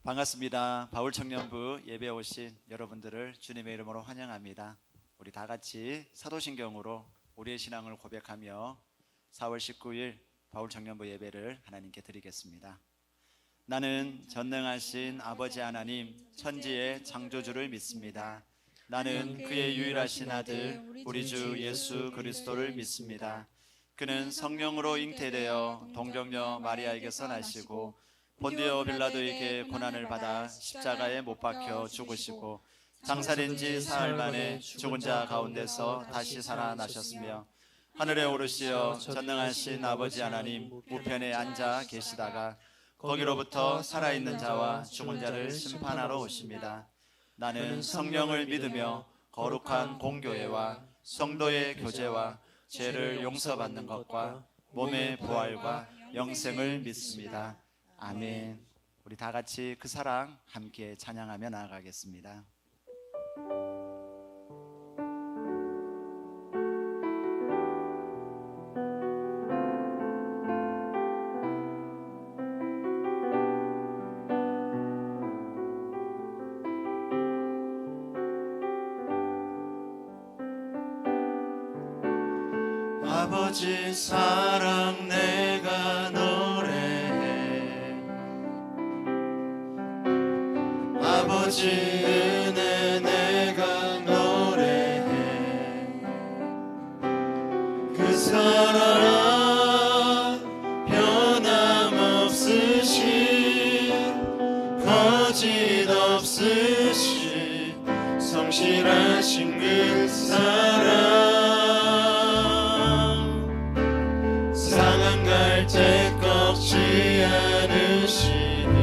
반갑습니다. 바울청년부 예배 오신 여러분들을 주님의 이름으로 환영합니다. 우리 다 같이 사도신경으로 우리의 신앙을 고백하며 4월 19일 바울청년부 예배를 하나님께 드리겠습니다. 나는 전능하신 아버지 하나님 천지의 창조주를 믿습니다. 나는 그의 유일하신 아들 우리 주 예수 그리스도를 믿습니다. 그는 성령으로 잉태되어 동정녀 마리아에게서 나시고 본디오 빌라도에게 고난을 받아 십자가에 못 박혀 죽으시고 장사된 지 사흘 만에 죽은 자 가운데서 다시 살아나셨으며 하늘에 오르시어 전능하신 아버지 하나님 우편에 앉아 계시다가 거기로부터 살아있는 자와 죽은 자를 심판하러 오십니다. 나는 성령을 믿으며 거룩한 공교회와 성도의 교제와 죄를 용서받는 것과 몸의 부활과 영생을 믿습니다. 아멘. 우리 다 같이 그 사랑 함께 찬양하며 나아가겠습니다. 아버지 사랑 내가 노래해, 아버지 은혜 내가 노래해. 그 사랑 변함없으신 거짓 없으신 성실하신 그 사랑 때 꺾지 않으시는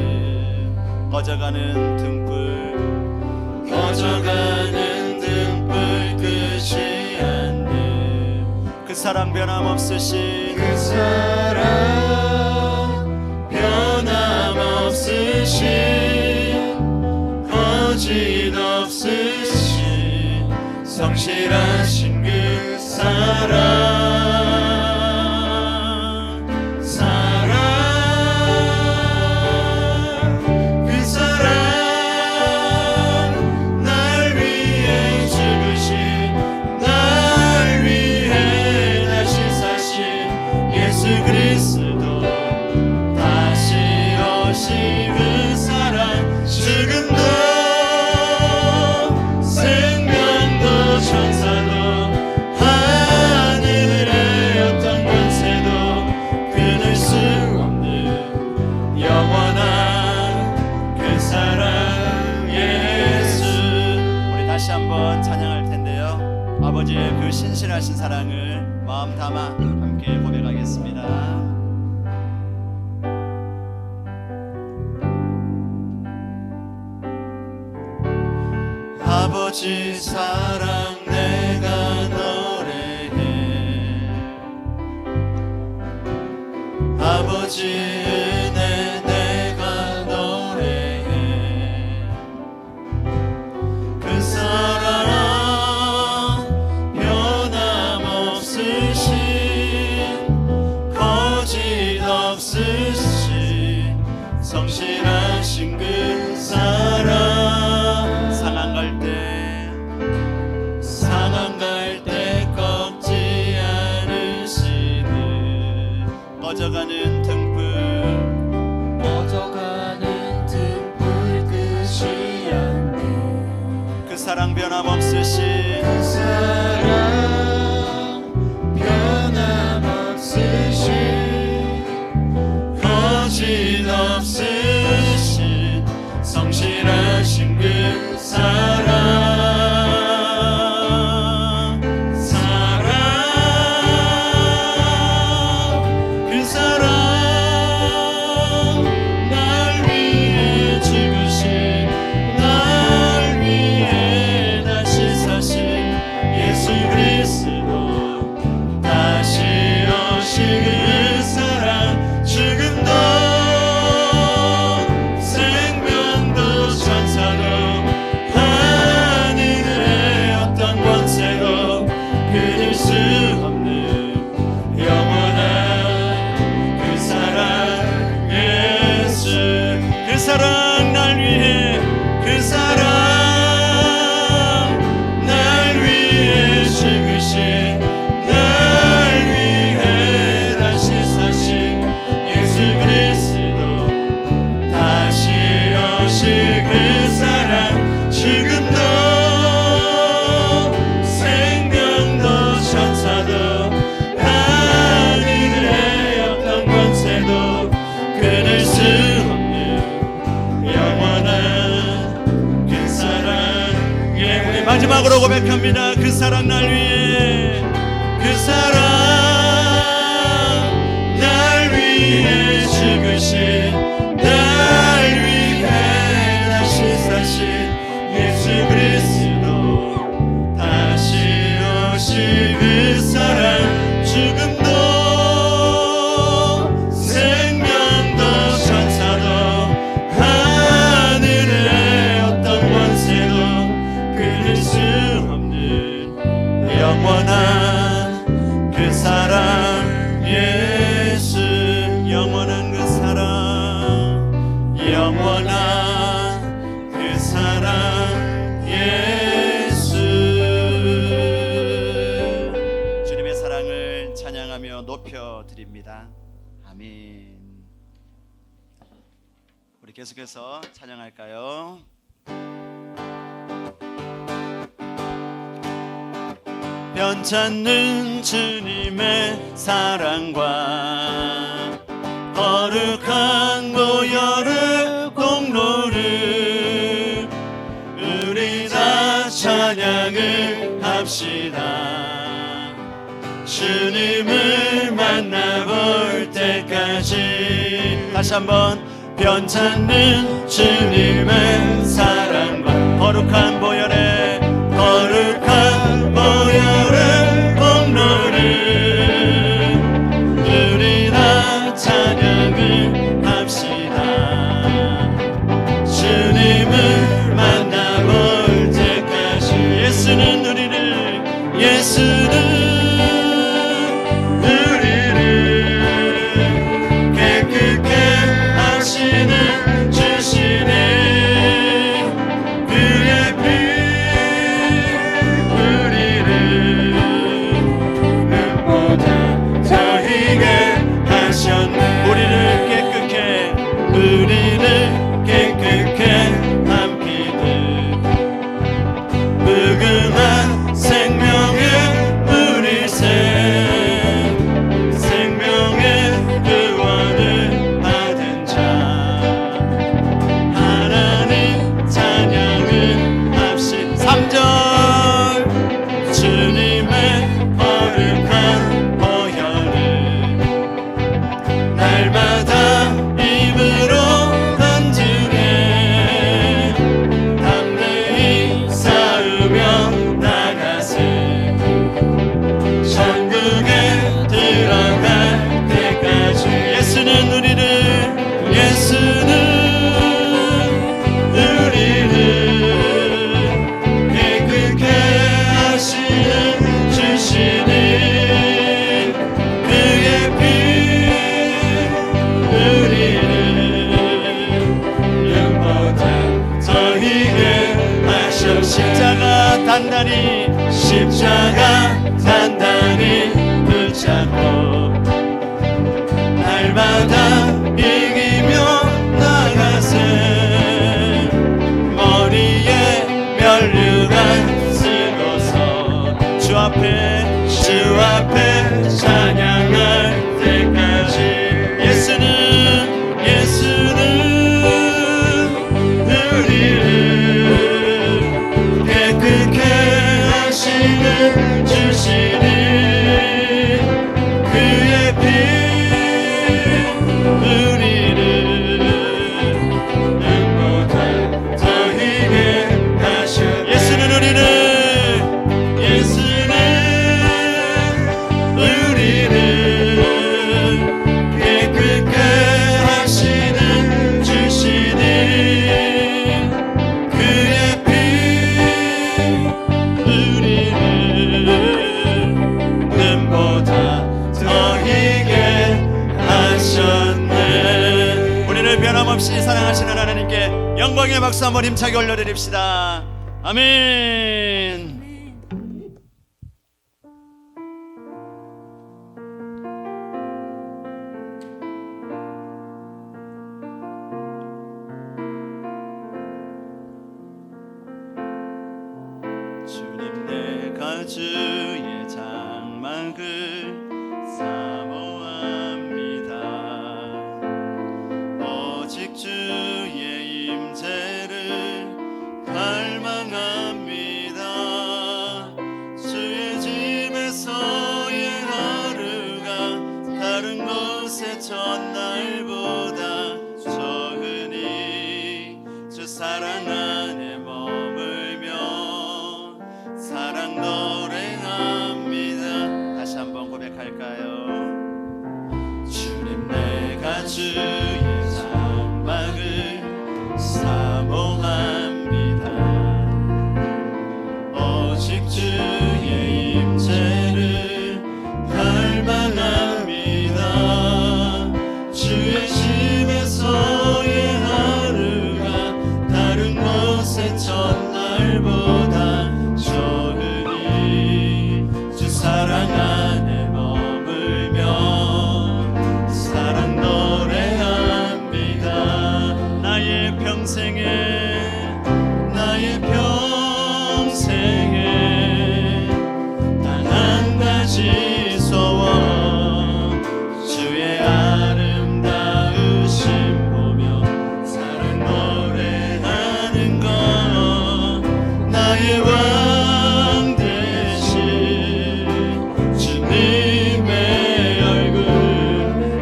꺼져가는 등불 끄지 않는 그 사랑 변함없으신 그 사랑 변함없으신 거짓 없으신 성실하신 그 사랑 아버지의 그 신실하신 사랑을 마음 담아 함께 고백하겠습니다. 아버지 사랑 내가 노래해, 아버지 은혜 내가 노래해. 그 사랑 성실하신 그 사랑 상한 갈 때 꺾지 않으시는 꺼져가는 등불 끄지 않는 그 사랑 변함없으신 그 사랑 변함없으신 거짓 없으신 성실하신 그 사랑 그 사랑 날 위해 죽으신 날 위해 다시 사신 마지막으로 고백합니다. 그 사랑 날 위해, 그 사랑 날 위해 죽으신, 날 위해 다시 사신 예수 그리스도, 다시 오실 그 사랑, 죽음도 생명도 천사도 하늘의 어떤 권세도 끊을 수 없는 영원한 그 사랑 예수, 영원한 그 사랑, 영원한 그 사랑 예수. 주님의 사랑을 찬양하며 높여드립니다. 아멘. 우리 계속해서 찬양할까요? 변찮는 주님의 사랑과 거룩한 보혈의 공로를 우리 다 찬양을 합시다. 주님을 만나볼 때까지. 다시 한번. 변찮는 주님의 사랑과 거룩한 보혈의, 거룩한 보혈의 공로를 우리 다 찬양을 합시다. 주님을 만나볼 때까지. 예수는 우리를, 예수는 우리를 깨끗게 하시는 주시네. 그의 피 우리를 눈보다 더 희게 하셨네. 우리를 깨끗게 함기는 무궁한 생명의 우리새, 생명의 구원을 받은 자, 하나님 찬양을 합시다. 3절. 주님의 거룩한 보혈을 날마다 입으로 한주에 담대히 쌓으며 나가세. 천국에 들어갈 때까지. 예수는 우리를, 예수는 우리를 깨끗게 하시는 주시니 그의 피 우리를 눈보다 더 희게 하셨네. 십자가 단단히 붙잡고 날마다 이기며 나가세. 머리에 면류관 쓰고서 주 앞에 찬양할 때까지. 예수는 우리를 깨끗게 하시는 주시니 그의 피 우리를 눈보다 더 희게 하셨네. 예수는 우리를 깨끗게 하시는 주시니 그의 피 우리를 눈보다 더 희게 하셨네. 우리를 변함없이 사랑하시는 하나님께 영광의 박수 한번 힘차게 올려드립시다. 아멘. 주님 내가 주의 장막을 사모합니다. 오직 주의 임재를 갈망합니다. 날보다 좋으니 주 사랑 안에 머물며 사랑 노래합니다. 나의 평생에 단 한 가지 소원 주의 아름다우심 보며 사랑 노래하는 것 나의 왕 되신 주님의 얼굴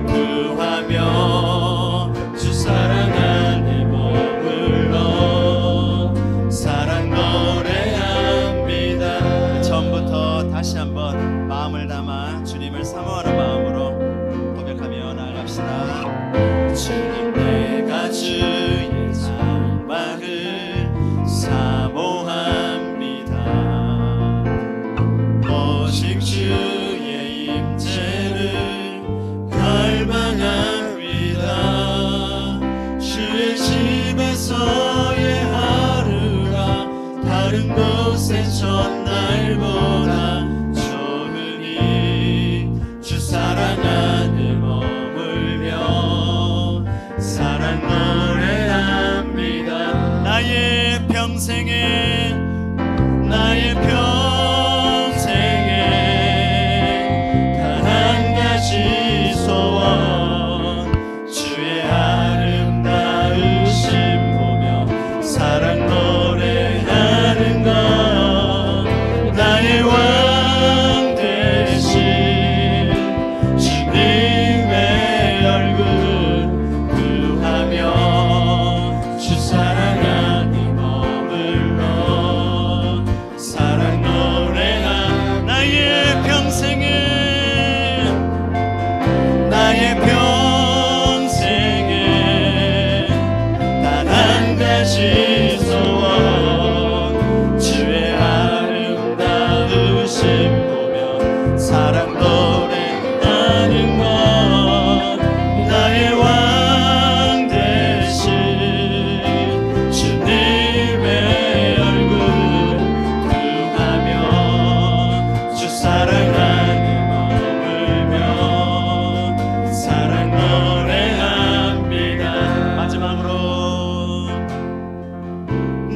구하며 주 사랑 안에 머물러 사랑 노래합니다. 처음부터 다시 한번 마음을 담아 주님을 사모하는 마음으로 고백하며 나아갑시다. 주님 내가 주의 장막을 사모합니다. 오직 주의 임재를 갈망합니다. 주의 집에서의 하루가 다른 곳의 전날보다 좋으니 주 사랑 안에 머물며 사랑 노래합니다. 나의 평생에 단 한 가지 소원 주의 아름다우심 보며 사랑 노래하는 것 나의 왕 되신 주님의 얼굴 구하며 주 사랑 안에 머물러 사랑 노래한 나의 평생에 단 한 가지 소원 주의 아름다우심 보며 사랑 노래하는 것 나의 왕 되신 주님의 얼굴 구하며 주 사랑 안에 머물며 사랑 노래합니다. 마지막으로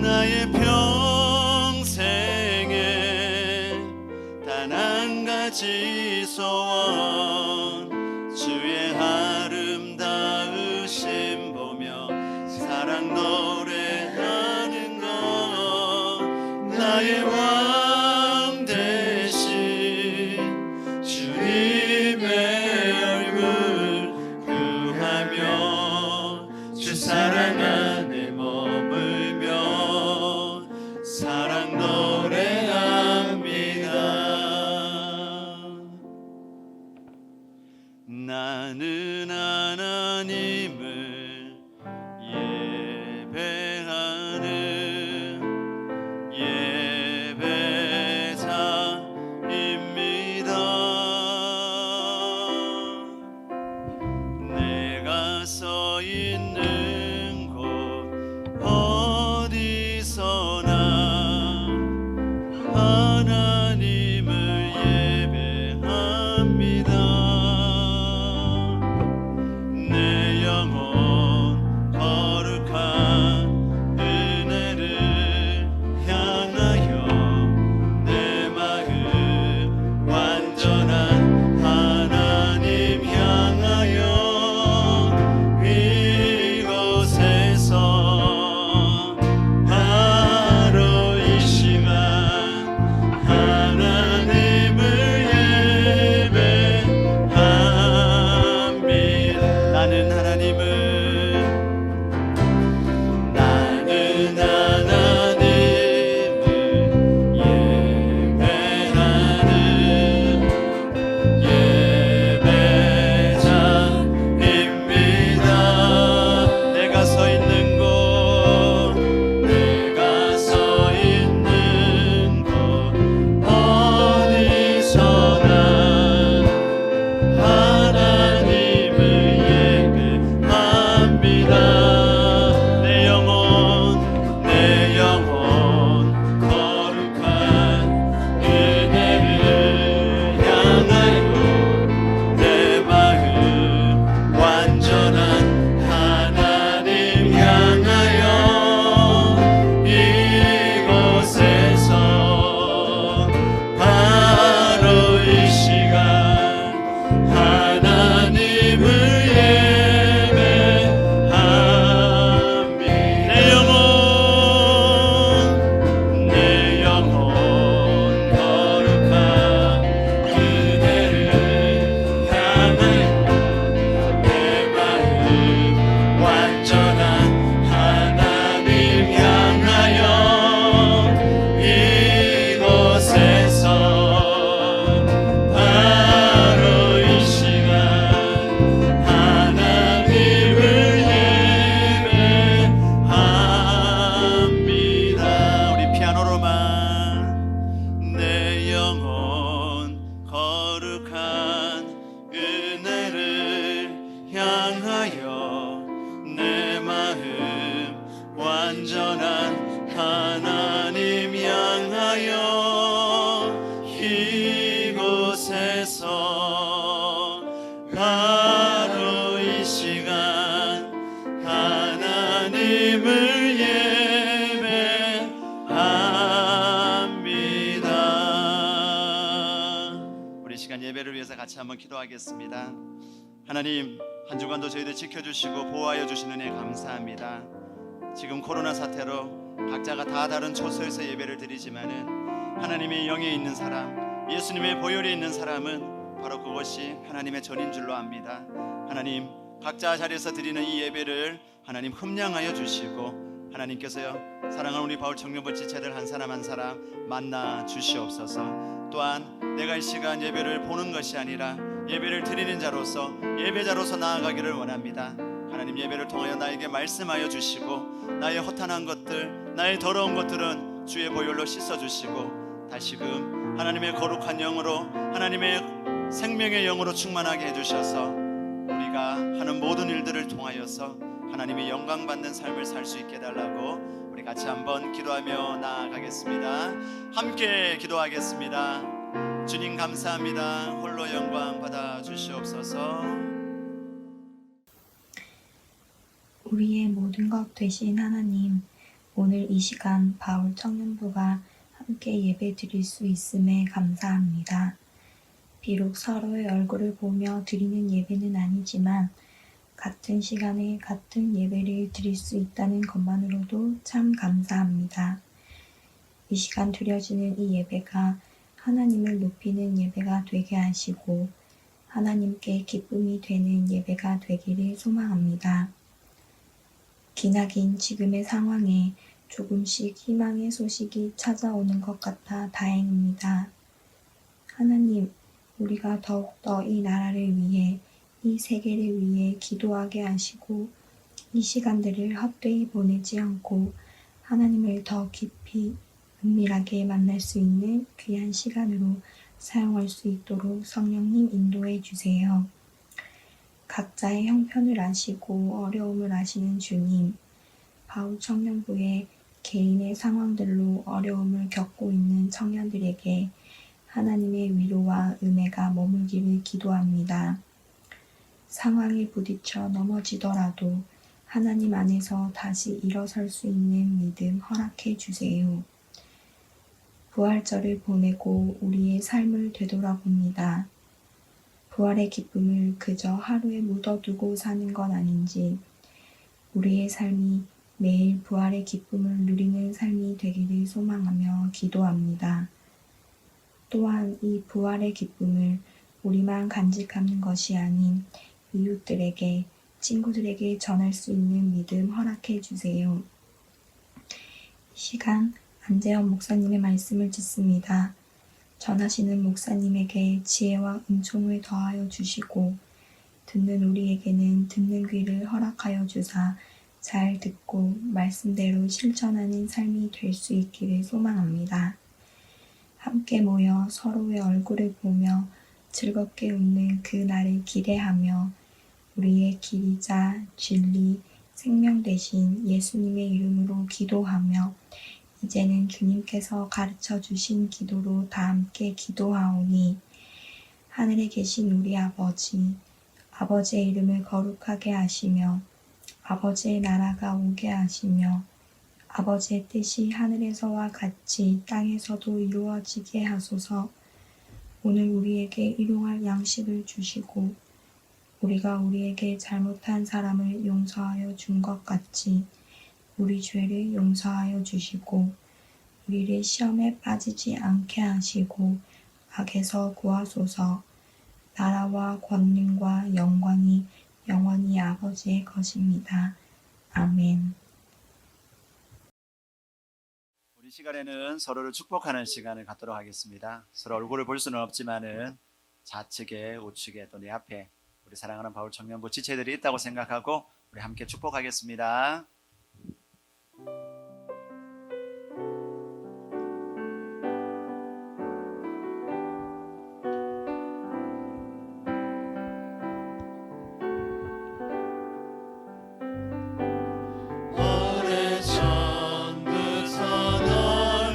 나의 평생에 단 한 가지 소원 주의 아름다우심 보며 사랑 노래하는 것 나의 왕 되신 주님의 얼굴 구하며 주 사랑 안에 머물며 사랑 노래합니다. 하나님 향하여 이곳에서 바로 이 시간 하나님을 예배합니다. 우리 시간 예배를 위해서 같이 한번 기도하겠습니다. 하나님, 한 주간도 저희들 지켜주시고 보호하여 주시는 은혜 감사합니다. 지금 코로나 사태로 각자가 다 다른 초소에서 예배를 드리지만은 하나님의 영에 있는 사람, 예수님의 보혈에 있는 사람은 바로 그것이 하나님의 전인 줄로 압니다. 하나님, 각자 자리에서 드리는 이 예배를 하나님 흠량하여 주시고 하나님께서요, 사랑하는 우리 바울 청년부 지체들 한 사람 한 사람 만나 주시옵소서. 또한 내가 이 시간 예배를 보는 것이 아니라 예배를 드리는 자로서 예배자로서 나아가기를 원합니다. 하나님, 예배를 통하여 나에게 말씀하여 주시고 나의 허탄한 것들, 나의 더러운 것들은 주의 보혈로 씻어주시고 다시금 하나님의 거룩한 영으로, 하나님의 생명의 영으로 충만하게 해주셔서 우리가 하는 모든 일들을 통하여서 하나님의 영광 받는 삶을 살 수 있게 해달라고 우리 같이 한번 기도하며 나아가겠습니다. 함께 기도하겠습니다. 주님 감사합니다. 홀로 영광 받아 주시옵소서. 우리의 모든 것 되신 하나님, 오늘 이 시간 바울 청년부가 함께 예배 드릴 수 있음에 감사합니다. 비록 서로의 얼굴을 보며 드리는 예배는 아니지만 같은 시간에 같은 예배를 드릴 수 있다는 것만으로도 참 감사합니다. 이 시간 드려지는 이 예배가 하나님을 높이는 예배가 되게 하시고 하나님께 기쁨이 되는 예배가 되기를 소망합니다. 기나긴 지금의 상황에 조금씩 희망의 소식이 찾아오는 것 같아 다행입니다. 하나님, 우리가 더욱더 이 나라를 위해, 이 세계를 위해 기도하게 하시고 이 시간들을 헛되이 보내지 않고 하나님을 더 깊이 은밀하게 만날 수 있는 귀한 시간으로 사용할 수 있도록 성령님 인도해 주세요. 각자의 형편을 아시고 어려움을 아시는 주님, 바울 청년부의 개인의 상황들로 어려움을 겪고 있는 청년들에게 하나님의 위로와 은혜가 머물기를 기도합니다. 상황에 부딪혀 넘어지더라도 하나님 안에서 다시 일어설 수 있는 믿음 허락해 주세요. 부활절을 보내고 우리의 삶을 되돌아봅니다. 부활의 기쁨을 그저 하루에 묻어두고 사는 건 아닌지 우리의 삶이 매일 부활의 기쁨을 누리는 삶이 되기를 소망하며 기도합니다. 또한 이 부활의 기쁨을 우리만 간직하는 것이 아닌 이웃들에게, 친구들에게 전할 수 있는 믿음 허락해 주세요. 이 시간 안재현 목사님의 말씀을 듣습니다. 전하시는 목사님에게 지혜와 은총을 더하여 주시고 듣는 우리에게는 듣는 귀를 허락하여 주사 잘 듣고 말씀대로 실천하는 삶이 될 수 있기를 소망합니다. 함께 모여 서로의 얼굴을 보며 즐겁게 웃는 그 날을 기대하며 우리의 길이자 진리, 생명 되신 예수님의 이름으로 기도하며 이제는 주님께서 가르쳐 주신 기도로 다 함께 기도하오니 하늘에 계신 우리 아버지, 아버지의 이름을 거룩하게 하시며 아버지의 나라가 오게 하시며 아버지의 뜻이 하늘에서와 같이 땅에서도 이루어지게 하소서. 오늘 우리에게 일용할 양식을 주시고 우리가 우리에게 잘못한 사람을 용서하여 준 것 같이 우리 죄를 용서하여 주시고 우리를 시험에 빠지지 않게 하시고 악에서 구하소서. 나라와 권능과 영광이 영원히 아버지의 것입니다. 아멘. 우리 시간에는 서로를 축복하는 시간을 갖도록 하겠습니다. 서로 얼굴을 볼 수는 없지만은 좌측에 우측에 또 내 앞에 우리 사랑하는 바울 청년부 지체들이 있다고 생각하고 우리 함께 축복하겠습니다. 오래전부터 널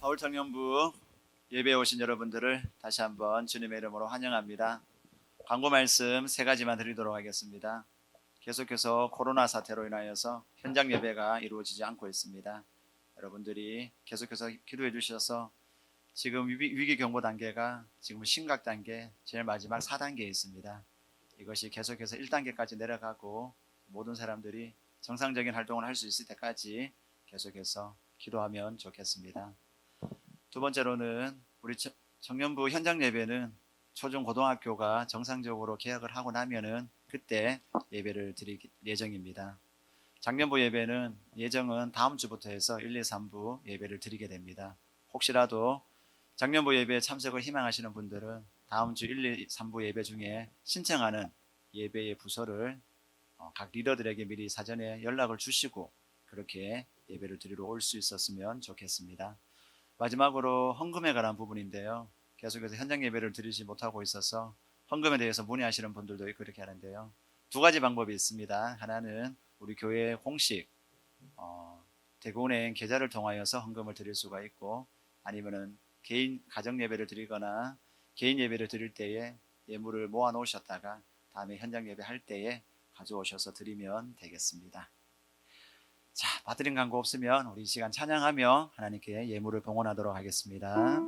바울 청년부 예배에 오신 여러분들을 다시 한번 주님의 이름으로 환영합니다. 광고 말씀 세 가지만 드리도록 하겠습니다. 계속해서 코로나 사태로 인하여서 현장 예배가 이루어지지 않고 있습니다. 여러분들이 계속해서 기도해 주셔서 지금 위기 경보 단계가 지금 심각 단계, 제일 마지막 4단계에 있습니다. 이것이 계속해서 1단계까지 내려가고 모든 사람들이 정상적인 활동을 할 수 있을 때까지 계속해서 기도하면 좋겠습니다. 두 번째로는 우리 청년부 현장 예배는 초중 고등학교가 정상적으로 개학을 하고 나면은 그때 예배를 드릴 예정입니다. 작년부 예배는 예정은 다음 주부터 해서 1, 2, 3부 예배를 드리게 됩니다. 혹시라도 작년부 예배에 참석을 희망하시는 분들은 다음 주 1, 2, 3부 예배 중에 신청하는 예배의 부서를 각 리더들에게 미리 사전에 연락을 주시고 그렇게 예배를 드리러 올 수 있었으면 좋겠습니다. 마지막으로 헌금에 관한 부분인데요. 계속해서 현장 예배를 드리지 못하고 있어서 헌금에 대해서 문의하시는 분들도 그렇게 하는데요. 두 가지 방법이 있습니다. 하나는 우리 교회 공식 대구은행 계좌를 통하여서 헌금을 드릴 수가 있고, 아니면은 개인 가정 예배를 드리거나 개인 예배를 드릴 때에 예물을 모아 놓으셨다가 다음에 현장 예배 할 때에 가져오셔서 드리면 되겠습니다. 자, 받드린 광고 없으면 우리 이 시간 찬양하며 하나님께 예물을 봉헌하도록 하겠습니다.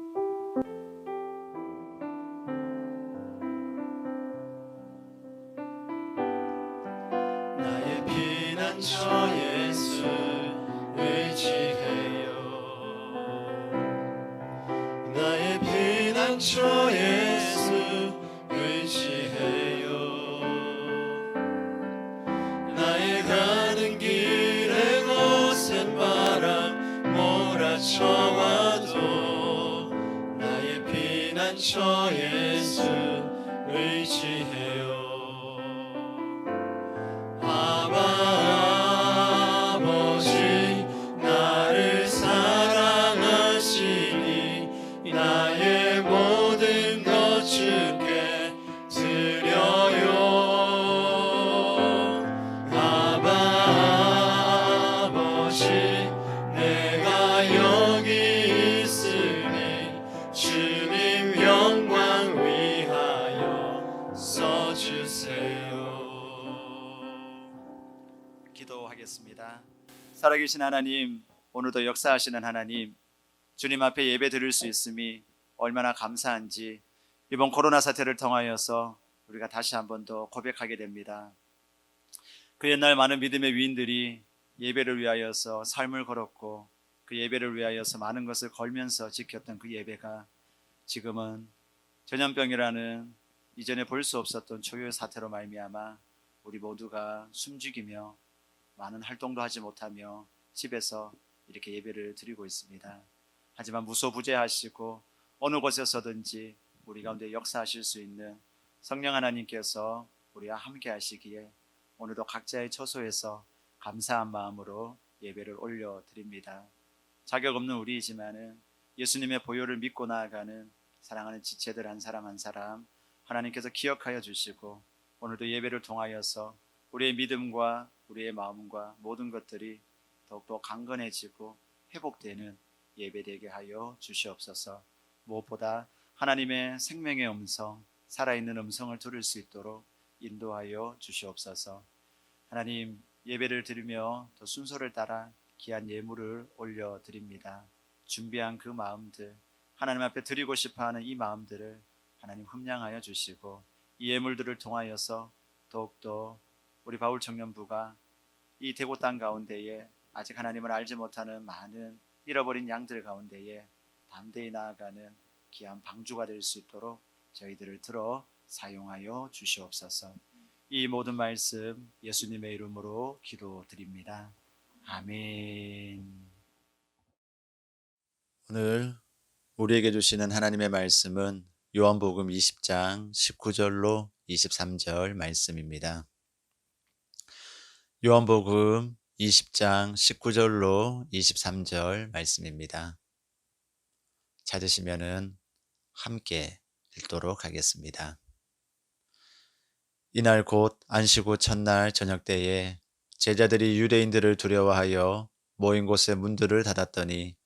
나의 피난처 예수 의지해요. 나의 피난처 예수 의지해요. 나의 가는 길에 거센 바람 몰아쳐와도 나의 피난처 예수 의지해요. 아버지 나를 사랑하시니 나의 모든 것 주께 드려요. 아버지 내가 여기 있으니 주님 영광 위하여 써주세요. 기도하겠습니다. 살아계신 하나님, 오늘도 역사하시는 하나님, 주님 앞에 예배 드릴 수 있음이 얼마나 감사한지 이번 코로나 사태를 통하여서 우리가 다시 한 번 더 고백하게 됩니다. 그 옛날 많은 믿음의 위인들이 예배를 위하여서 삶을 걸었고 그 예배를 위하여서 많은 것을 걸면서 지켰던 그 예배가 지금은 전염병이라는 이전에 볼 수 없었던 초유의 사태로 말미암아 우리 모두가 숨죽이며 많은 활동도 하지 못하며 집에서 이렇게 예배를 드리고 있습니다. 하지만 무소부재하시고 어느 곳에서든지 우리 가운데 역사하실 수 있는 성령 하나님께서 우리와 함께 하시기에 오늘도 각자의 처소에서 감사한 마음으로 예배를 올려드립니다. 자격 없는 우리이지만은 예수님의 보혈을 믿고 나아가는 사랑하는 지체들 한 사람 한 사람 하나님께서 기억하여 주시고 오늘도 예배를 통하여서 우리의 믿음과 우리의 마음과 모든 것들이 더욱더 강건해지고 회복되는 예배되게 하여 주시옵소서. 무엇보다 하나님의 생명의 음성, 살아있는 음성을 들을 수 있도록 인도하여 주시옵소서. 하나님, 예배를 드리며 더 순서를 따라 귀한 예물을 올려드립니다. 준비한 그 마음들, 하나님 앞에 드리고 싶어하는 이 마음들을 하나님 흠량하여 주시고 이 예물들을 통하여서 더욱더 우리 바울 청년부가 이 대구 땅 가운데에 아직 하나님을 알지 못하는 많은 잃어버린 양들 가운데에 담대히 나아가는 귀한 방주가 될 수 있도록 저희들을 들어 사용하여 주시옵소서. 이 모든 말씀 예수님의 이름으로 기도드립니다. 아멘. 오늘 우리에게 주시는 하나님의 말씀은 요한복음 20장 19절로 23절 말씀입니다. 요한복음 20장 19절로 23절 말씀입니다. 찾으시면은 함께 읽도록 하겠습니다. 이날 곧 안식 후 첫날 저녁 때에 제자들이 유대인들을 두려워하여 모인 곳의 문들을 닫았더니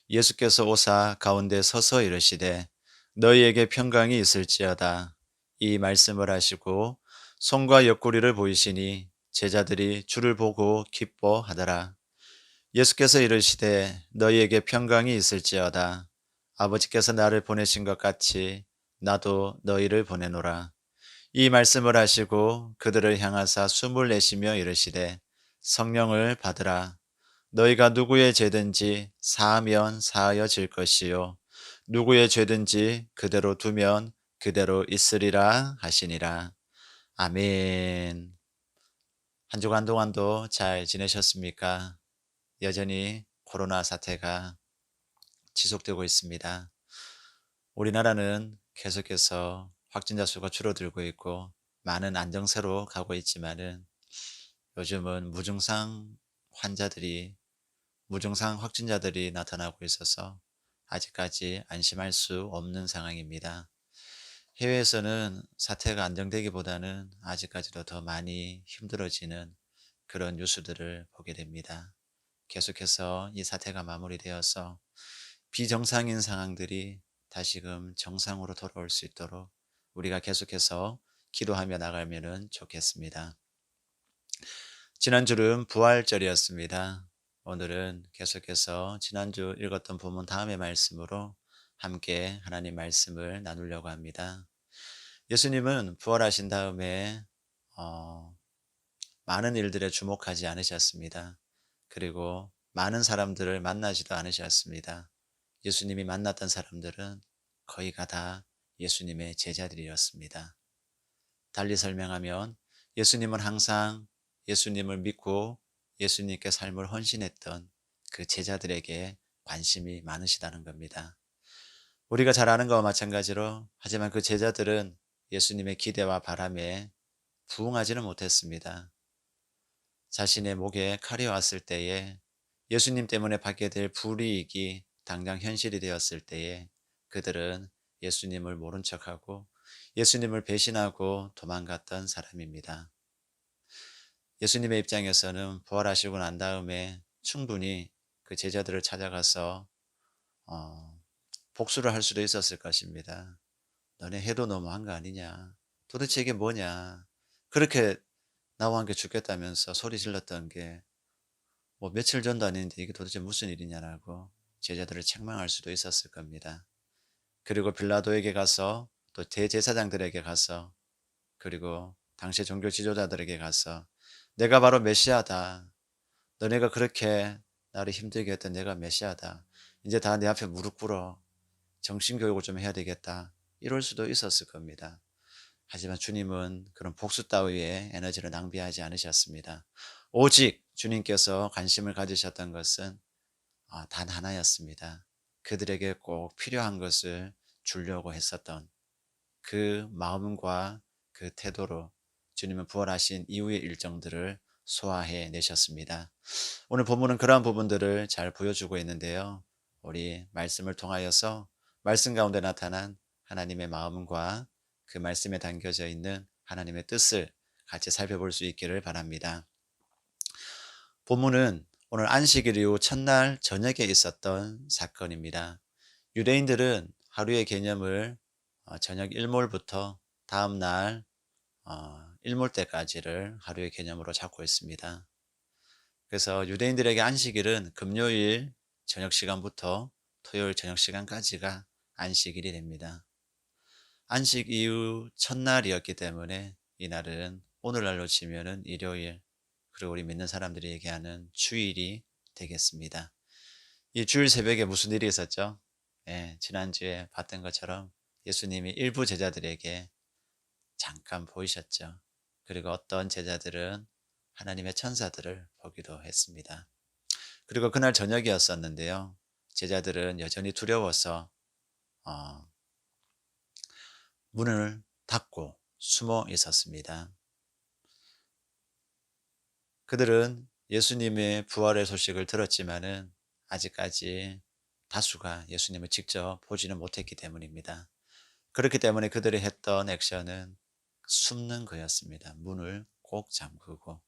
예수께서 오사 가운데 서서 이르시되 너희에게 평강이 있을지어다. 이 말씀을 하시고 손과 옆구리를 보이시니 제자들이 주를 보고 기뻐하더라. 예수께서 이르시되 너희에게 평강이 있을지어다. 아버지께서 나를 보내신 것 같이 나도 너희를 보내노라. 이 말씀을 하시고 그들을 향하사 숨을 내쉬며 이르시되 성령을 받으라. 너희가 누구의 죄든지 사하면 사하여질 것이요 누구의 죄든지 그대로 두면 그대로 있으리라 하시니라. 아멘. 한 주간 동안도 잘 지내셨습니까? 여전히 코로나 사태가 지속되고 있습니다. 우리나라는 계속해서 확진자 수가 줄어들고 있고 많은 안정세로 가고 있지만은 요즘은 무증상 확진자들이 나타나고 있어서 아직까지 안심할 수 없는 상황입니다. 해외에서는 사태가 안정되기보다는 아직까지도 더 많이 힘들어지는 그런 뉴스들을 보게 됩니다. 계속해서 이 사태가 마무리되어서 비정상인 상황들이 다시금 정상으로 돌아올 수 있도록 우리가 계속해서 기도하며 나가면 좋겠습니다. 지난주는 부활절이었습니다. 오늘은 계속해서 지난주 읽었던 본문 다음의 말씀으로 함께 하나님 말씀을 나누려고 합니다. 예수님은 부활하신 다음에 많은 일들에 주목하지 않으셨습니다. 그리고 많은 사람들을 만나지도 않으셨습니다. 예수님이 만났던 사람들은 거의가 다 예수님의 제자들이었습니다. 달리 설명하면 예수님은 항상 예수님을 믿고 예수님께 삶을 헌신했던 그 제자들에게 관심이 많으시다는 겁니다. 우리가 잘 아는 것과 마찬가지로 하지만 그 제자들은 예수님의 기대와 바람에 부응하지는 못했습니다. 자신의 목에 칼이 왔을 때에 예수님 때문에 받게 될 불이익이 당장 현실이 되었을 때에 그들은 예수님을 모른 척하고 예수님을 배신하고 도망갔던 사람입니다. 예수님의 입장에서는 부활하시고 난 다음에 충분히 그 제자들을 찾아가서 복수를 할 수도 있었을 것입니다. 너네 해도 너무한 거 아니냐? 도대체 이게 뭐냐? 그렇게 나와 함께 죽겠다면서 소리 질렀던 게 뭐 며칠 전도 아닌데 이게 도대체 무슨 일이냐라고 제자들을 책망할 수도 있었을 겁니다. 그리고 빌라도에게 가서 또 대제사장들에게 가서 그리고 당시 종교 지도자들에게 가서 내가 바로 메시아다. 너네가 그렇게 나를 힘들게 했던 내가 메시아다. 이제 다 내 앞에 무릎 꿇어. 정신교육을 좀 해야 되겠다. 이럴 수도 있었을 겁니다. 하지만 주님은 그런 복수 따위의 에너지를 낭비하지 않으셨습니다. 오직 주님께서 관심을 가지셨던 것은 단 하나였습니다. 그들에게 꼭 필요한 것을 주려고 했었던 그 마음과 그 태도로 주님은 부활하신 이후의 일정들을 소화해 내셨습니다. 오늘 본문은 그러한 부분들을 잘 보여주고 있는데요. 우리 말씀을 통하여서 말씀 가운데 나타난 하나님의 마음과 그 말씀에 담겨져 있는 하나님의 뜻을 같이 살펴볼 수 있기를 바랍니다. 본문은 오늘 안식일 이후 첫날 저녁에 있었던 사건입니다. 유대인들은 하루의 개념을 저녁 일몰부터 다음 날 일몰 때까지를 하루의 개념으로 잡고 있습니다. 그래서 유대인들에게 안식일은 금요일 저녁 시간부터 토요일 저녁 시간까지가 안식일이 됩니다. 안식 이후 첫날이었기 때문에 이날은 오늘날로 치면은 일요일, 그리고 우리 믿는 사람들이 얘기하는 주일이 되겠습니다. 이 주일 새벽에 무슨 일이 있었죠? 지난주에 봤던 것처럼 예수님이 일부 제자들에게 잠깐 보이셨죠. 그리고 어떤 제자들은 하나님의 천사들을 보기도 했습니다. 그리고 그날 저녁이었었는데요. 제자들은 여전히 두려워서 문을 닫고 숨어 있었습니다. 그들은 예수님의 부활의 소식을 들었지만은 아직까지 다수가 예수님을 직접 보지는 못했기 때문입니다. 그렇기 때문에 그들이 했던 액션은 숨는 거였습니다. 문을 꼭 잠그고.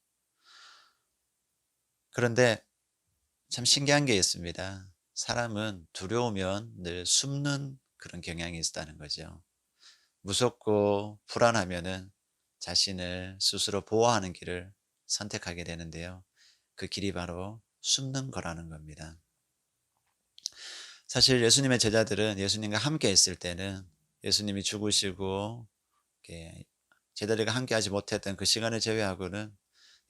그런데 참 신기한 게 있습니다. 사람은 두려우면 늘 숨는 그런 경향이 있다는 거죠. 무섭고 불안하면은 자신을 스스로 보호하는 길을 선택하게 되는데요. 그 길이 바로 숨는 거라는 겁니다. 사실 예수님의 제자들은 예수님과 함께 있을 때는 예수님이 죽으시고 이렇게 제자들과 함께 하지 못했던 그 시간을 제외하고는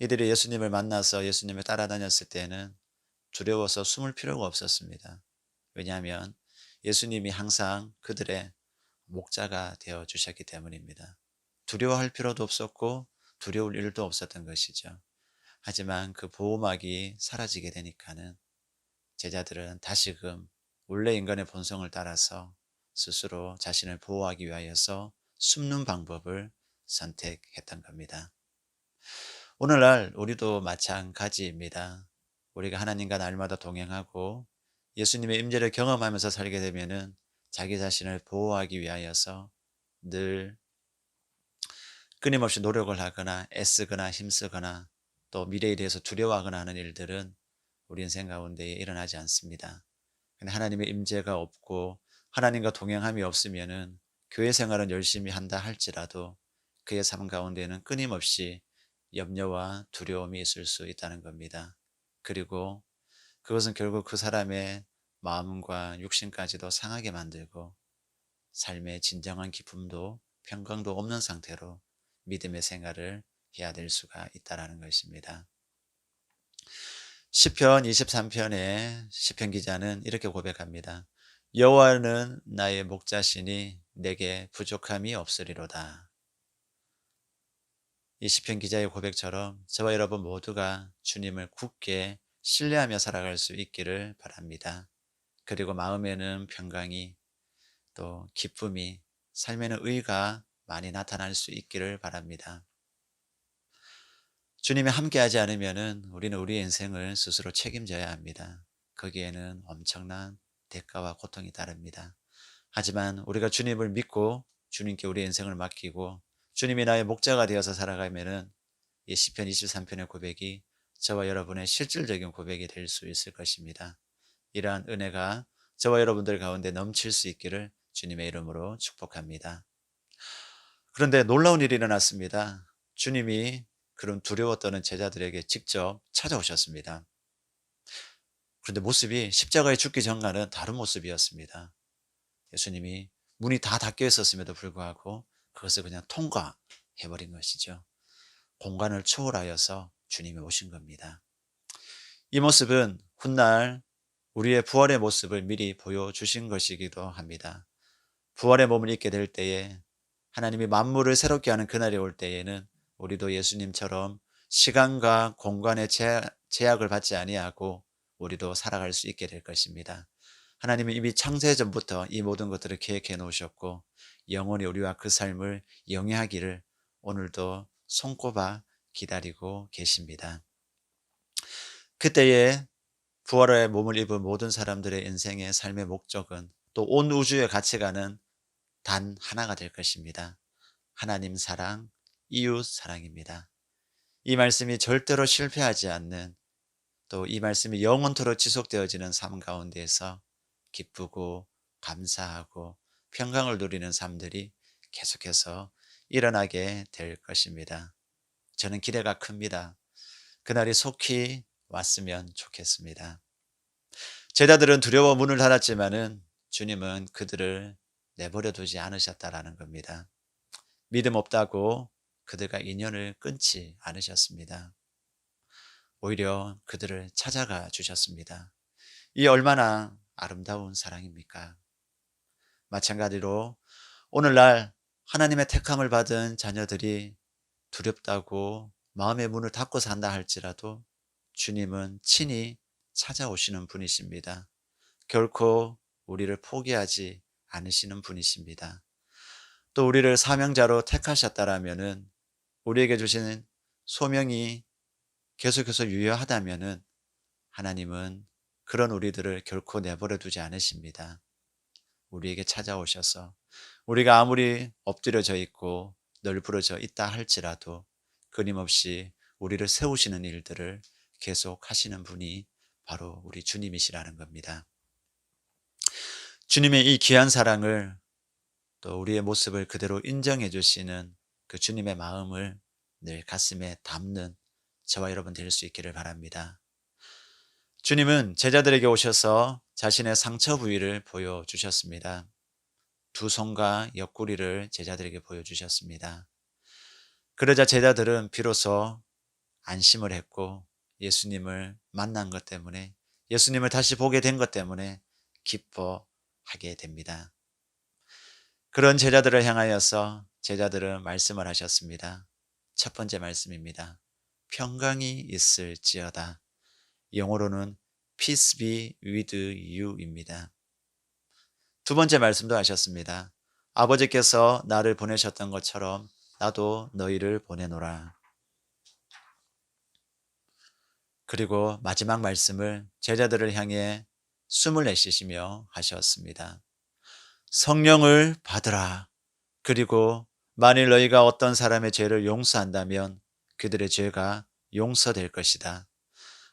이들이 예수님을 만나서 예수님을 따라다녔을 때는 두려워서 숨을 필요가 없었습니다. 왜냐하면 예수님이 항상 그들의 목자가 되어 주셨기 때문입니다. 두려워할 필요도 없었고 두려울 일도 없었던 것이죠. 하지만 그 보호막이 사라지게 되니까는 제자들은 다시금 원래 인간의 본성을 따라서 스스로 자신을 보호하기 위하여서 숨는 방법을 선택했던 겁니다. 오늘날 우리도 마찬가지입니다. 우리가 하나님과 날마다 동행하고 예수님의 임재를 경험하면서 살게 되면은 자기 자신을 보호하기 위하여서 늘 끊임없이 노력을 하거나 애쓰거나 힘쓰거나 또 미래에 대해서 두려워하거나 하는 일들은 우리 인생 가운데 일어나지 않습니다. 근데 하나님의 임재가 없고 하나님과 동행함이 없으면은 교회 생활은 열심히 한다 할지라도 그의 삶 가운데는 끊임없이 염려와 두려움이 있을 수 있다는 겁니다. 그리고 그것은 결국 그 사람의 마음과 육신까지도 상하게 만들고 삶의 진정한 기쁨도 평강도 없는 상태로 믿음의 생활을 해야 될 수가 있다는 것입니다. 시편 23편의 시편 기자는 이렇게 고백합니다. 여호와는 나의 목자시니 내게 부족함이 없으리로다. 이 시편 기자의 고백처럼 저와 여러분 모두가 주님을 굳게 신뢰하며 살아갈 수 있기를 바랍니다. 그리고 마음에는 평강이 또 기쁨이 삶에는 의가 많이 나타날 수 있기를 바랍니다. 주님이 함께하지 않으면은 우리는 우리의 인생을 스스로 책임져야 합니다. 거기에는 엄청난 대가와 고통이 따릅니다. 하지만 우리가 주님을 믿고 주님께 우리의 인생을 맡기고 주님이 나의 목자가 되어서 살아가면은 이 시편 23편의 고백이 저와 여러분의 실질적인 고백이 될 수 있을 것입니다. 이러한 은혜가 저와 여러분들 가운데 넘칠 수 있기를 주님의 이름으로 축복합니다. 그런데 놀라운 일이 일어났습니다. 주님이 그런 두려워 떠는 제자들에게 직접 찾아오셨습니다. 그런데 모습이 십자가에 죽기 전과는 다른 모습이었습니다. 예수님이 문이 다 닫혀 있었음에도 불구하고 그것을 그냥 통과해버린 것이죠. 공간을 초월하여서 주님이 오신 겁니다. 이 모습은 훗날 우리의 부활의 모습을 미리 보여주신 것이기도 합니다. 부활의 몸을 입게 될 때에 하나님이 만물을 새롭게 하는 그날이 올 때에는 우리도 예수님처럼 시간과 공간의 제약을 받지 아니하고 우리도 살아갈 수 있게 될 것입니다. 하나님은 이미 창세 전부터 이 모든 것들을 계획해 놓으셨고 영원히 우리와 그 삶을 영위하기를 오늘도 손꼽아 기다리고 계십니다. 그때에 부활의 몸을 입은 모든 사람들의 인생의 삶의 목적은 또 온 우주의 가치관은 단 하나가 될 것입니다. 하나님 사랑, 이웃 사랑입니다. 이 말씀이 절대로 실패하지 않는 또 이 말씀이 영원토록 지속되어지는 삶 가운데에서 기쁘고 감사하고 평강을 누리는 삶들이 계속해서 일어나게 될 것입니다. 저는 기대가 큽니다. 그날이 속히 왔으면 좋겠습니다. 제자들은 두려워 문을 닫았지만은 주님은 그들을 내버려 두지 않으셨다라는 겁니다. 믿음 없다고 그들과 인연을 끊지 않으셨습니다. 오히려 그들을 찾아가 주셨습니다. 이 얼마나 아름다운 사랑입니까? 마찬가지로 오늘날 하나님의 택함을 받은 자녀들이 두렵다고 마음의 문을 닫고 산다 할지라도 주님은 친히 찾아오시는 분이십니다. 결코 우리를 포기하지 않으시는 분이십니다. 또 우리를 사명자로 택하셨다라면은 우리에게 주시는 소명이 계속해서 유효하다면은 하나님은 그런 우리들을 결코 내버려 두지 않으십니다. 우리에게 찾아오셔서 우리가 아무리 엎드려져 있고 널브러져 있다 할지라도 끊임없이 우리를 세우시는 일들을 계속 하시는 분이 바로 우리 주님이시라는 겁니다. 주님의 이 귀한 사랑을 또 우리의 모습을 그대로 인정해 주시는 그 주님의 마음을 늘 가슴에 담는 저와 여러분 될 수 있기를 바랍니다. 주님은 제자들에게 오셔서 자신의 상처 부위를 보여주셨습니다. 두 손과 옆구리를 제자들에게 보여주셨습니다. 그러자 제자들은 비로소 안심을 했고 예수님을 만난 것 때문에, 예수님을 다시 보게 된 것 때문에 기뻐하게 됩니다. 그런 제자들을 향하여서 제자들은 말씀을 하셨습니다. 첫 번째 말씀입니다. 평강이 있을지어다. 영어로는 Peace be with you입니다. 두 번째 말씀도 하셨습니다. 아버지께서 나를 보내셨던 것처럼 나도 너희를 보내노라. 그리고 마지막 말씀을 제자들을 향해 숨을 내쉬시며 하셨습니다. 성령을 받으라. 그리고 만일 너희가 어떤 사람의 죄를 용서한다면 그들의 죄가 용서될 것이다.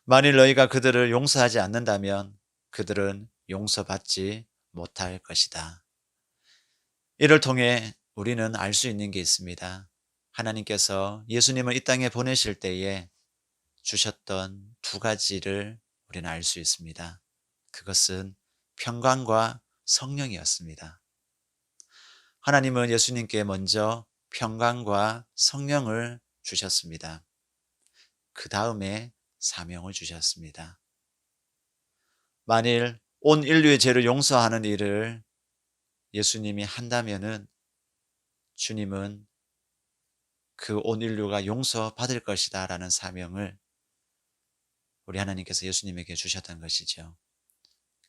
만일 너희가 그들을 용서하지 않는다면 그들은 용서받지 못할 것이다. 이를 통해 우리는 알 수 있는 게 있습니다. 하나님께서 예수님을 이 땅에 보내실 때에 주셨던 두 가지를 우리는 알 수 있습니다. 그것은 평강과 성령이었습니다. 하나님은 예수님께 먼저 평강과 성령을 주셨습니다. 그 다음에 사명을 주셨습니다. 만일 온 인류의 죄를 용서하는 일을 예수님이 한다면은 주님은 그 온 인류가 용서받을 것이다 라는 사명을 우리 하나님께서 예수님에게 주셨던 것이죠.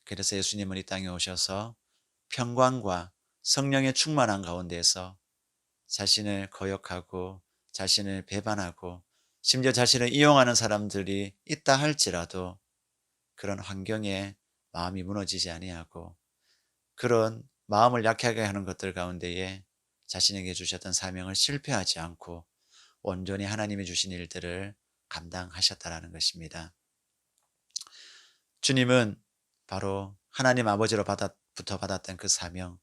그래서 예수님은 이 땅에 오셔서 평강과 성령의 충만한 가운데에서 자신을 거역하고 자신을 배반하고 심지어 자신을 이용하는 사람들이 있다 할지라도 그런 환경에 마음이 무너지지 아니하고 그런 마음을 약하게 하는 것들 가운데에 자신에게 주셨던 사명을 실패하지 않고 온전히 하나님이 주신 일들을 감당하셨다라는 것입니다. 주님은 바로 하나님 아버지로부터 받았던 그 사명,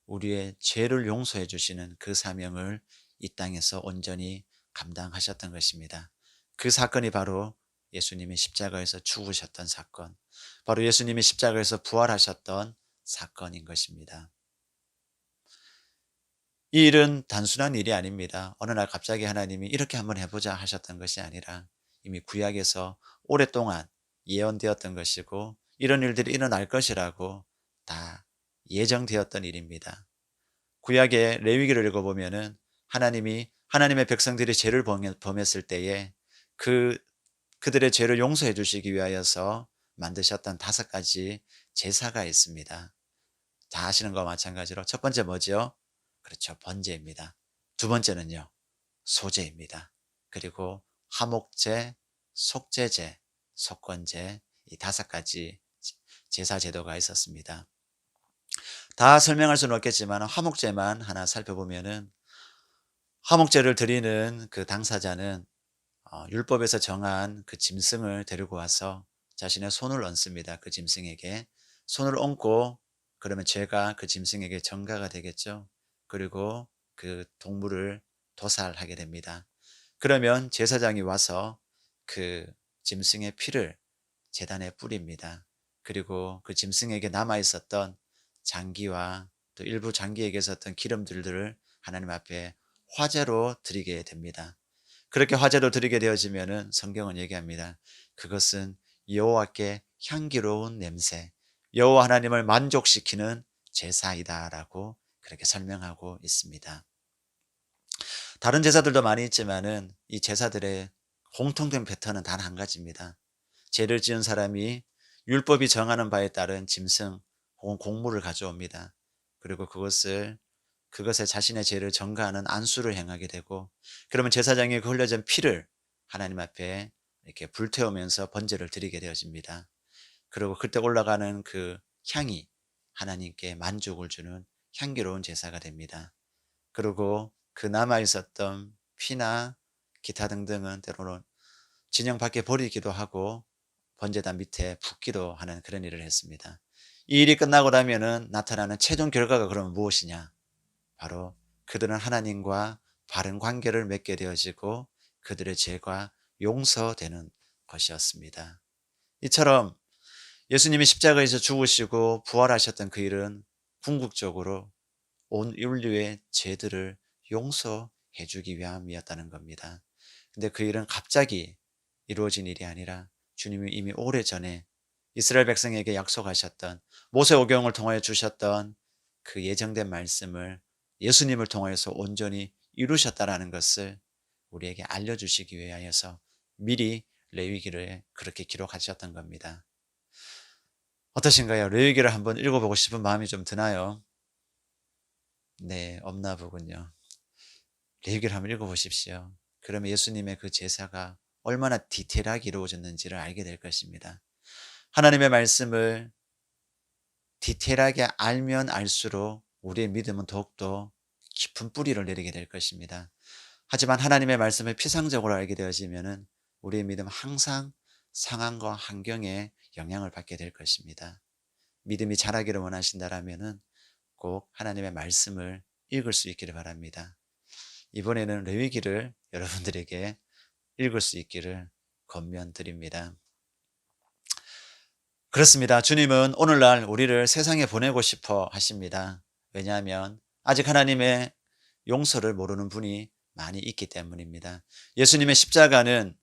우리의 죄를 용서해 주시는 그 사명을 이 땅에서 온전히 감당하셨던 것입니다. 그 사건이 바로 예수님이 십자가에서 죽으셨던 사건, 바로 예수님이 십자가에서 부활하셨던 사건인 것입니다. 이 일은 단순한 일이 아닙니다. 어느 날 갑자기 하나님이 이렇게 한번 해보자 하셨던 것이 아니라 이미 구약에서 오랫동안 예언되었던 것이고 이런 일들이 일어날 것이라고 다 예정되었던 일입니다. 구약의 레위기를 읽어보면은 하나님이 하나님의 백성들이 죄를 범했을 때에 그들의 죄를 용서해 주시기 위하여서 만드셨던 5가지 제사가 있습니다. 다 아시는 것과 마찬가지로 첫 번째 뭐죠? 그렇죠. 번제입니다. 두 번째는요. 소제입니다. 그리고 화목제, 속죄제, 속건제 이 5가지 제사 제도가 있었습니다. 다 설명할 수는 없겠지만 화목제만 하나 살펴보면은 화목제를 드리는 그 당사자는 율법에서 정한 그 짐승을 데리고 와서 자신의 손을 얹습니다. 그 짐승에게 손을 얹고 그러면 죄가 그 짐승에게 전가가 되겠죠. 그리고 그 동물을 도살하게 됩니다. 그러면 제사장이 와서 그 짐승의 피를 제단에 뿌립니다. 그리고 그 짐승에게 남아 있었던 장기와 또 일부 장기에게 있었던 기름들을 하나님 앞에 화제로 드리게 됩니다. 그렇게 화제로 드리게 되어지면은 성경은 얘기합니다. 그것은 여호와께 향기로운 냄새, 여호와 하나님을 만족시키는 제사이다라고 그렇게 설명하고 있습니다. 다른 제사들도 많이 있지만은 이 제사들의 공통된 패턴은 단 한 가지입니다. 죄를 지은 사람이 율법이 정하는 바에 따른 짐승 혹은 곡물을 가져옵니다. 그리고 그것에 자신의 죄를 전가하는 안수를 행하게 되고 그러면 제사장이 그 흘려진 피를 하나님 앞에 이렇게 불태우면서 번제를 드리게 되어집니다. 그리고 그때 올라가는 그 향이 하나님께 만족을 주는 향기로운 제사가 됩니다. 그리고 그 남아 있었던 피나 기타 등등은 때로는 진영 밖에 버리기도 하고 번제단 밑에 붓기도 하는 그런 일을 했습니다. 이 일이 끝나고 나면은 나타나는 최종 결과가 그러면 무엇이냐? 바로 그들은 하나님과 바른 관계를 맺게 되어지고 그들의 죄가 용서되는 것이었습니다. 이처럼 예수님이 십자가에서 죽으시고 부활하셨던 그 일은 궁극적으로 온 인류의 죄들을 용서해 주기 위함이었다는 겁니다. 근데 그 일은 갑자기 이루어진 일이 아니라 주님이 이미 오래전에 이스라엘 백성에게 약속하셨던 모세오경을 통하여 주셨던 그 예정된 말씀을 예수님을 통하여서 온전히 이루셨다라는 것을 우리에게 알려주시기 위하여서 미리 레위기를 그렇게 기록하셨던 겁니다. 어떠신가요? 레위기를 한번 읽어보고 싶은 마음이 좀 드나요? 네, 없나 보군요. 레위기를 한번 읽어보십시오. 그러면 예수님의 그 제사가 얼마나 디테일하게 이루어졌는지를 알게 될 것입니다. 하나님의 말씀을 디테일하게 알면 알수록 우리의 믿음은 더욱더 깊은 뿌리를 내리게 될 것입니다. 하지만 하나님의 말씀을 피상적으로 알게 되어지면 우리의 믿음은 항상 상황과 환경에 영향을 받게 될 것입니다. 믿음이 자라기를 원하신다면 꼭 하나님의 말씀을 읽을 수 있기를 바랍니다. 이번에는 레위기를 여러분들에게 읽을 수 있기를 권면드립니다. 그렇습니다. 주님은 오늘날 우리를 세상에 보내고 싶어 하십니다. 왜냐하면 아직 하나님의 용서를 모르는 분이 많이 있기 때문입니다. 예수님의 십자가는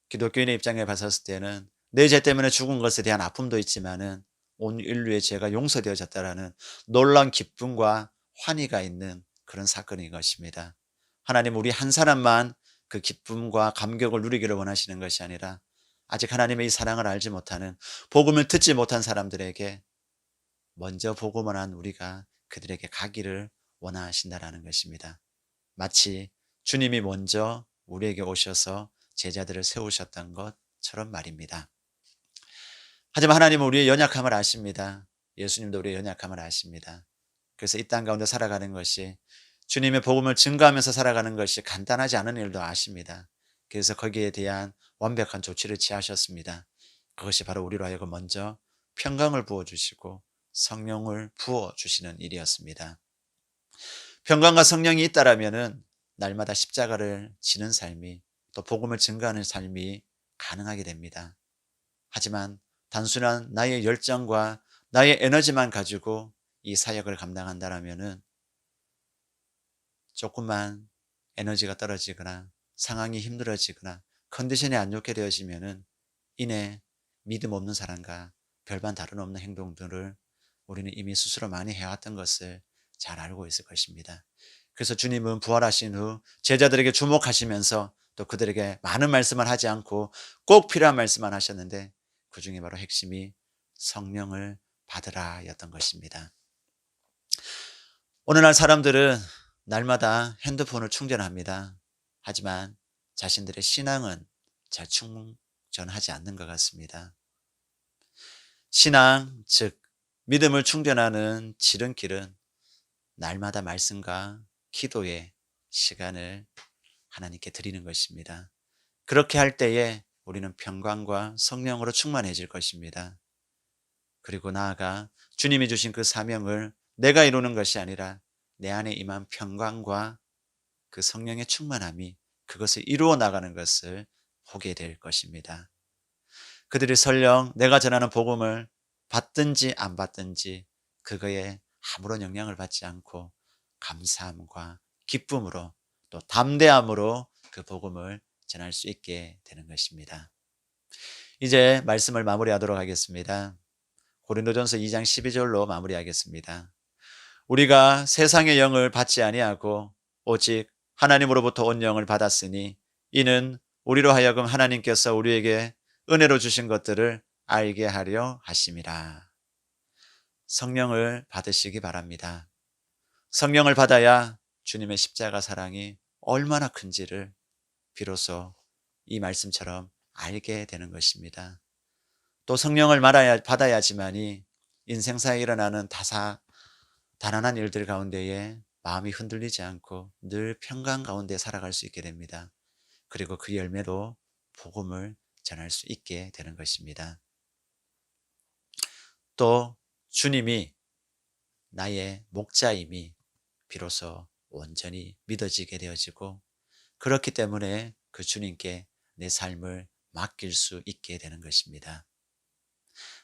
기독교인의 입장에 봤을 때는 내 죄 때문에 죽은 것에 대한 아픔도 있지만은 온 인류의 죄가 용서되어졌다라는 놀라운 기쁨과 환희가 있는 그런 사건인 것입니다. 하나님 우리 한 사람만 그 기쁨과 감격을 누리기를 원하시는 것이 아니라 아직 하나님의 이 사랑을 알지 못하는 복음을 듣지 못한 사람들에게 먼저 복음을 한 우리가 그들에게 가기를 원하신다라는 것입니다. 마치 주님이 먼저 우리에게 오셔서 제자들을 세우셨던 것처럼 말입니다. 하지만 하나님은 우리의 연약함을 아십니다. 예수님도 우리의 연약함을 아십니다. 그래서 이 땅 가운데 살아가는 것이 주님의 복음을 증거하면서 살아가는 것이 간단하지 않은 일도 아십니다. 그래서 거기에 대한 완벽한 조치를 취하셨습니다. 그것이 바로 우리로 하여금 먼저 평강을 부어주시고 성령을 부어주시는 일이었습니다. 평강과 성령이 있다라면은 날마다 십자가를 지는 삶이 또 복음을 증거하는 삶이 가능하게 됩니다. 하지만 단순한 나의 열정과 나의 에너지만 가지고 이 사역을 감당한다라면은 조금만 에너지가 떨어지거나 상황이 힘들어지거나 컨디션이 안 좋게 되어지면은 이내 믿음 없는 사람과 별반 다름없는 행동들을 우리는 이미 스스로 많이 해왔던 것을 잘 알고 있을 것입니다. 그래서 주님은 부활하신 후 제자들에게 주목하시면서 또 그들에게 많은 말씀을 하지 않고 꼭 필요한 말씀만 하셨는데 그 중에 바로 핵심이 성령을 받으라 였던 것입니다. 오늘날 사람들은 날마다 핸드폰을 충전합니다. 하지만 자신들의 신앙은 잘 충전하지 않는 것 같습니다. 신앙, 즉 믿음을 충전하는 지름길은 날마다 말씀과 기도의 시간을 하나님께 드리는 것입니다. 그렇게 할 때에 우리는 평강과 성령으로 충만해질 것입니다. 그리고 나아가 주님이 주신 그 사명을 내가 이루는 것이 아니라 내 안에 임한 평강과 그 성령의 충만함이 그것을 이루어 나가는 것을 보게 될 것입니다. 그들이 설령 내가 전하는 복음을 받든지 안 받든지 그거에 아무런 영향을 받지 않고 감사함과 기쁨으로 또 담대함으로 그 복음을 전할 수 있게 되는 것입니다. 이제 말씀을 마무리하도록 하겠습니다. 고린도전서 2장 12절로 마무리하겠습니다. 우리가 세상의 영을 받지 아니하고 오직 하나님으로부터 온 영을 받았으니 이는 우리로 하여금 하나님께서 우리에게 은혜로 주신 것들을 알게 하려 하심이라. 성령을 받으시기 바랍니다. 성령을 받아야 주님의 십자가 사랑이 얼마나 큰지를 비로소 이 말씀처럼 알게 되는 것입니다. 또 성령을 받아야지만이 인생사에 일어나는 다난한 일들 가운데에 마음이 흔들리지 않고 늘 평강 가운데 살아갈 수 있게 됩니다. 그리고 그 열매로 복음을 전할 수 있게 되는 것입니다. 또 주님이 나의 목자임이 비로소 온전히 믿어지게 되어지고, 그렇기 때문에 그 주님께 내 삶을 맡길 수 있게 되는 것입니다.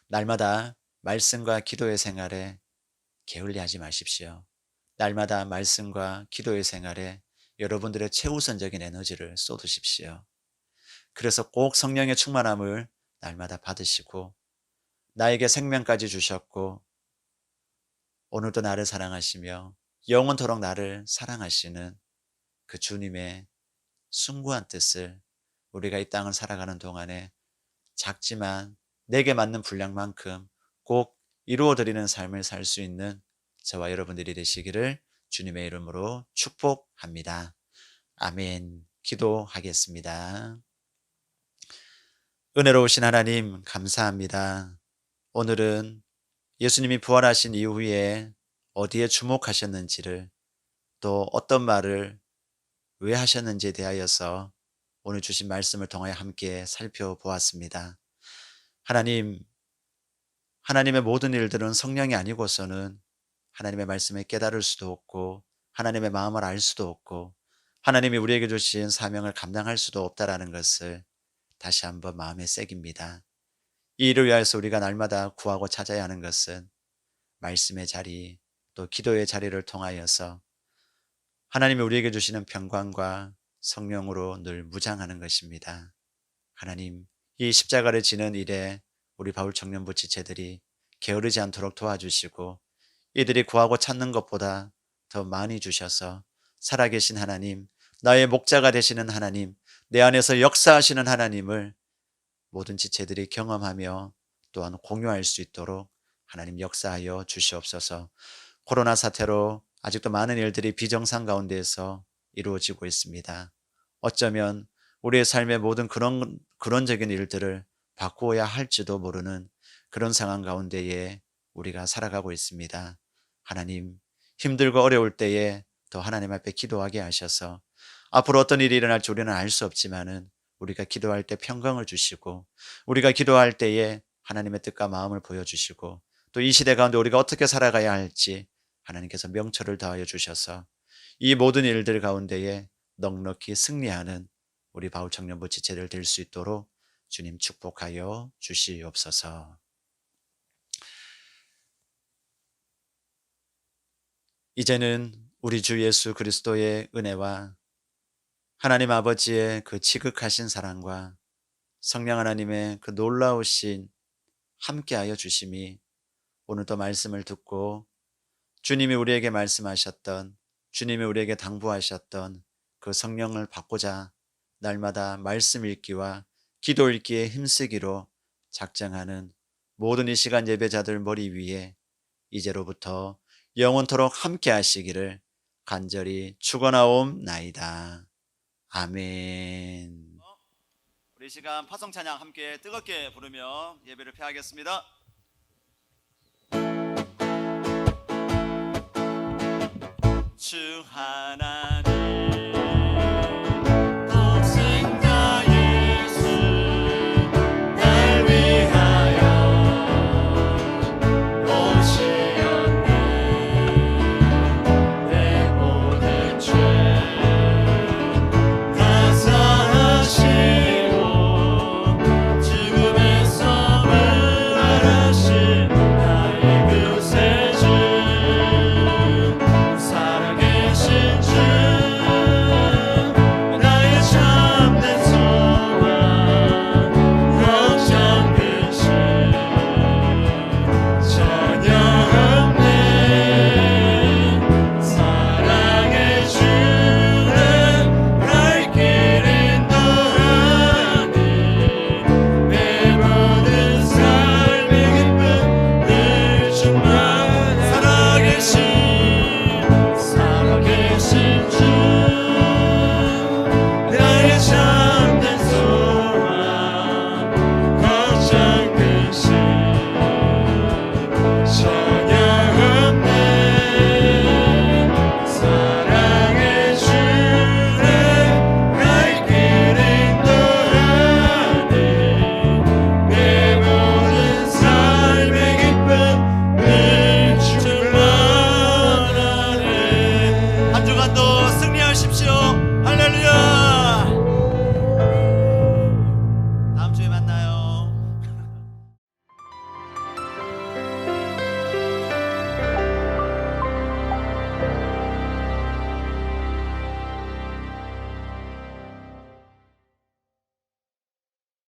날마다 말씀과 기도의 생활에 게을리하지 마십시오. 날마다 말씀과 기도의 생활에 여러분들의 최우선적인 에너지를 쏟으십시오. 그래서 꼭 성령의 충만함을 날마다 받으시고, 나에게 생명까지 주셨고 오늘도 나를 사랑하시며 영원토록 나를 사랑하시는 그 주님의 숭고한 뜻을 우리가 이 땅을 살아가는 동안에 작지만 내게 맞는 분량만큼 꼭 이루어드리는 삶을 살 수 있는 저와 여러분들이 되시기를 주님의 이름으로 축복합니다. 아멘. 기도하겠습니다. 은혜로우신 하나님, 감사합니다. 오늘은 예수님이 부활하신 이후에 어디에 주목하셨는지를, 또 어떤 말을 왜 하셨는지에 대하여서 오늘 주신 말씀을 통하여 함께 살펴보았습니다. 하나님, 하나님의 모든 일들은 성령이 아니고서는 하나님의 말씀을 깨달을 수도 없고 하나님의 마음을 알 수도 없고 하나님이 우리에게 주신 사명을 감당할 수도 없다라는 것을 다시 한번 마음에 새깁니다. 이 일을 위하여서 우리가 날마다 구하고 찾아야 하는 것은 말씀의 자리, 또 기도의 자리를 통하여서 하나님이 우리에게 주시는 평강과 성령으로 늘 무장하는 것입니다. 하나님, 이 십자가를 지는 일에 우리 바울 청년부 지체들이 게으르지 않도록 도와주시고, 이들이 구하고 찾는 것보다 더 많이 주셔서 살아계신 하나님, 나의 목자가 되시는 하나님, 내 안에서 역사하시는 하나님을 모든 지체들이 경험하며 또한 공유할 수 있도록 하나님 역사하여 주시옵소서. 코로나 사태로 아직도 많은 일들이 비정상 가운데에서 이루어지고 있습니다. 어쩌면 우리의 삶의 모든 근원적인 일들을 바꾸어야 할지도 모르는 그런 상황 가운데에 우리가 살아가고 있습니다. 하나님, 힘들고 어려울 때에 더 하나님 앞에 기도하게 하셔서 앞으로 어떤 일이 일어날지 우리는 알 수 없지만은 우리가 기도할 때 평강을 주시고, 우리가 기도할 때에 하나님의 뜻과 마음을 보여주시고, 또 이 시대 가운데 우리가 어떻게 살아가야 할지 하나님께서 명철을 더하여 주셔서 이 모든 일들 가운데에 넉넉히 승리하는 우리 바울 청년부 지체들 될 수 있도록 주님 축복하여 주시옵소서. 이제는 우리 주 예수 그리스도의 은혜와 하나님 아버지의 그 지극하신 사랑과 성령 하나님의 그 놀라우신 함께하여 주심이 오늘도 말씀을 듣고 주님이 우리에게 말씀하셨던, 주님이 우리에게 당부하셨던 그 성령을 받고자 날마다 말씀 읽기와 기도 읽기에 힘쓰기로 작정하는 모든 이 시간 예배자들 머리 위에 이제로부터 영원토록 함께 하시기를 간절히 축원하옵나이다. 아멘. 우리 시간 파송 찬양 함께 뜨겁게 부르며 예배를 폐하겠습니다. 주 하나